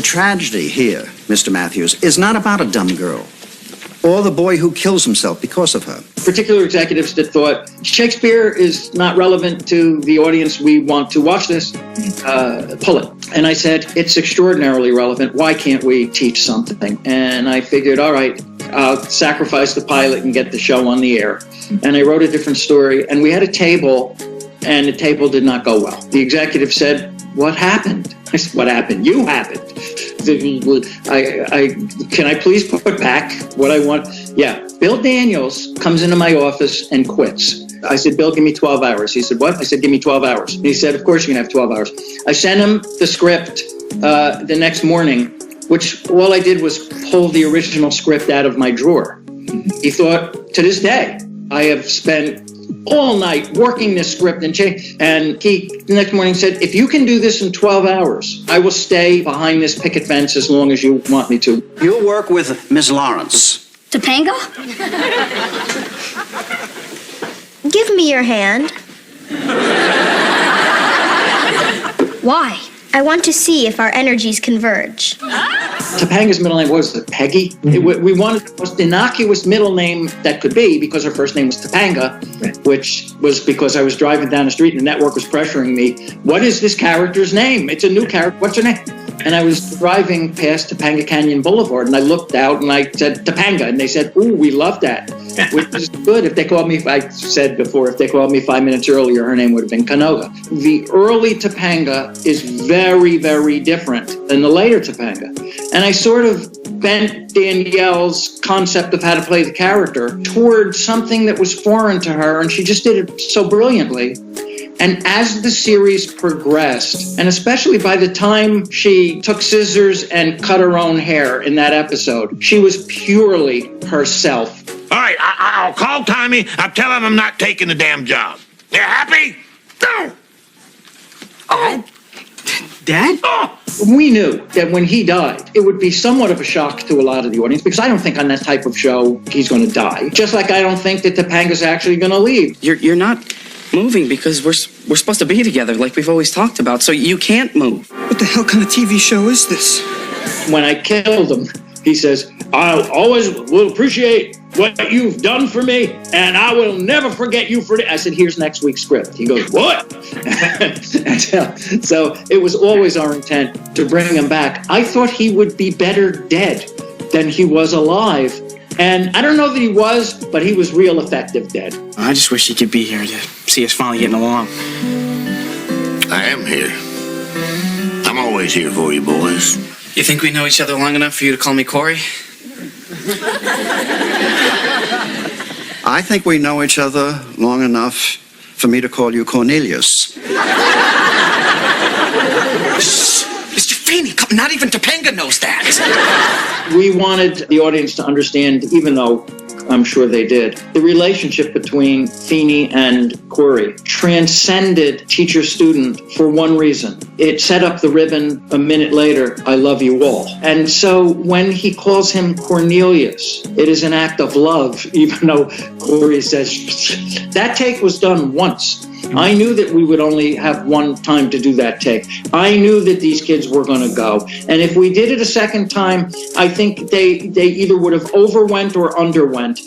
The tragedy here, Mr. Matthews, is not about a dumb girl or the boy who kills himself because of her. Particular executives that thought Shakespeare is not relevant to the audience we want to watch this, pull it. And I said, it's extraordinarily relevant. Why can't we teach something? And I figured, all right, I'll sacrifice the pilot and get the show on the air. And I wrote a different story, and we had a table, and the table did not go well. The executive said, what happened? I said, what happened? You happened. Can I please put back what I want? Yeah. Bill Daniels comes into my office and quits. I said, Bill, give me 12 hours. He said, what? I said, give me 12 hours. And he said, of course you can have 12 hours. I sent him the script the next morning, which all I did was pull the original script out of my drawer. He thought, to this day, I have spent all night working this script and change. And he the next morning said, if you can do this in 12 hours, I will stay behind this picket fence as long as you want me to. You'll work with Miss Lawrence. Topanga? Give me your hand. Why? I want to see if our energies converge. Topanga's middle name was Peggy. Mm-hmm. We wanted the most innocuous middle name that could be because her first name was Topanga, which was because I was driving down the street and the network was pressuring me. What is this character's name? It's a new character. What's her name? And I was driving past Topanga Canyon Boulevard, and I looked out and I said, Topanga. And they said, ooh, we love that, which is good. If they called me, I said before, if they called me 5 minutes earlier, her name would have been Canoga. The early Topanga is very, very different than the later Topanga. And I sort of bent Danielle's concept of how to play the character toward something that was foreign to her, and she just did it so brilliantly. And as the series progressed, and especially by the time she took scissors and cut her own hair in that episode, she was purely herself. All right, I'll call Tommy. I'll tell him I'm not taking the damn job. You happy? No. Oh. Dad? Oh. We knew that when he died, it would be somewhat of a shock to a lot of the audience, because I don't think on that type of show he's going to die. Just like I don't think that Topanga's actually going to leave. You're not moving because we're supposed to be together like we've always talked about, so you can't move. What the hell kind of TV show is this? When I killed him, he says, I always will appreciate what you've done for me, and I will never forget you for it. I said, here's next week's script. He goes, what? So it was always our intent to bring him back. I thought he would be better dead than he was alive. And I don't know that he was, but he was real effective dead. I just wish he could be here to see us finally getting along. I am here. I'm always here for you, boys. You think we know each other long enough for you to call me Cory? I think we know each other long enough for me to call you Cornelius. Mr. Feeny, not even Topanga knows that. We wanted the audience to understand, even though I'm sure they did, the relationship between Feeny and Cory transcended teacher-student for one reason. It set up the ribbon a minute later, I love you all. And so when he calls him Cornelius, it is an act of love, even though Cory says, that take was done once. I knew that we would only have one time to do that take. I knew that these kids were going to go. And if we did it a second time, I think they either would have overwent or underwent.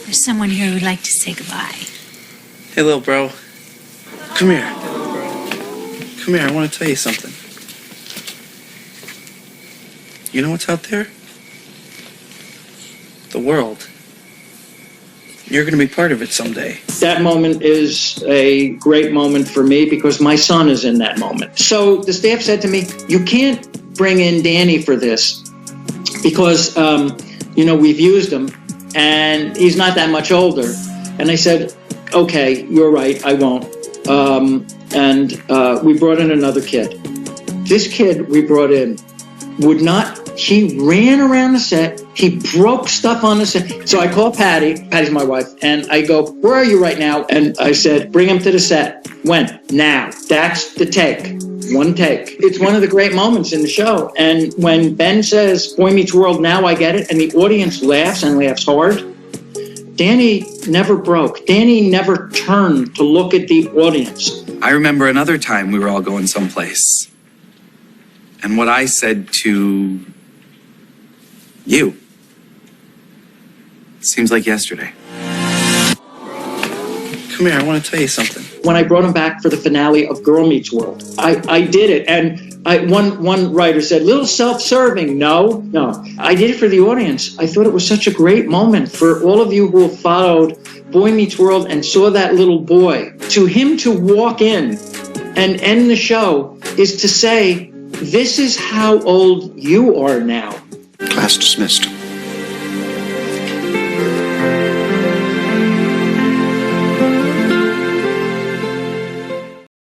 There's someone here who'd like to say goodbye. Hey, little bro. Come here. Come here, I want to tell you something. You know what's out there? The world. You're going to be part of it someday. That moment is a great moment for me because my son is in that moment. So the staff said to me, you can't bring in Danny for this because, we've used him and he's not that much older. And I said, okay, you're right, I won't. We brought in another kid. This kid we brought in he ran around the set. He broke stuff on the set. So I called Patty. Patty's my wife. And I go, where are you right now? And I said, bring him to the set. When? Now. That's the take. One take. It's one of the great moments in the show. And when Ben says, Boy Meets World, now I get it, and the audience laughs and laughs hard, Danny never broke. Danny never turned to look at the audience. I remember another time we were all going someplace. and what I said to you. Seems like yesterday. Come here, I want to tell you something. When I brought him back for the finale of Girl Meets World, I did it. And one writer said, little self-serving. No. I did it for the audience. I thought it was such a great moment for all of you who have followed Boy Meets World and saw that little boy. To him to walk in and end the show is to say, this is how old you are now. Class dismissed.